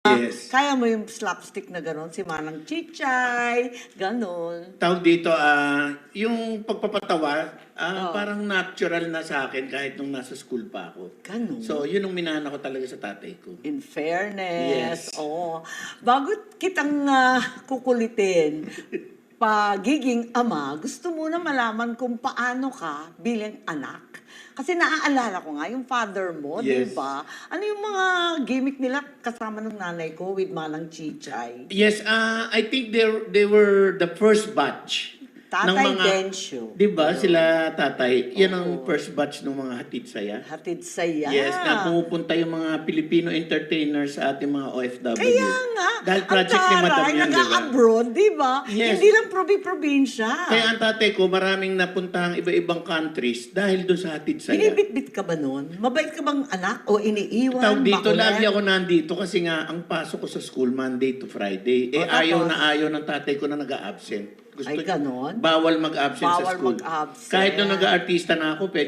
Yes. Kaya mo yung slapstick na gano'n, si Manang Chichay, gano'n. Tawag dito, yung pagpapatawa, Oh. parang natural na sa akin kahit nung nasa school pa ako. Ganun. So, yun ang minana ko talaga sa tatay ko. In fairness, Yes. oo. Bago kitang kukulitin, pagiging ama, gusto mo na malaman kung paano ka bilang anak. Kasi naaalala ko nga, yung father mo, Yes. di ba? Ano yung mga gimmick nila kasama ng nanay ko with Manang Chichay? Yes, I think they were the first batch. Tatay Densyo. Di ba, sila tatay, yan ang Oo. first batch ng mga hatid saya. Hatid saya. Yes, na pumupunta yung mga Filipino entertainers sa ating mga OFW. Kaya nga. Dahil project ni Madam yan, di ba? Nag-abroad, di ba? Yes. Hindi lang probi-probinsya. Kaya ang tatay ko, maraming napuntahang iba-ibang countries dahil doon sa hatid saya. Binibit-bit ka ba nun? Mabait ka bang anak o iniiwan? Tawag dito, makulit? lagi ako nandito kasi nga ang pasok ko sa school Monday to Friday. O, Ayaw tapos? na ayaw ng tatay ko na nag-a-absent. Ay, ganon? Bawal mag-absent sa Bawal school. mag-absent. Kahit nung nag-aartista na ako, pwede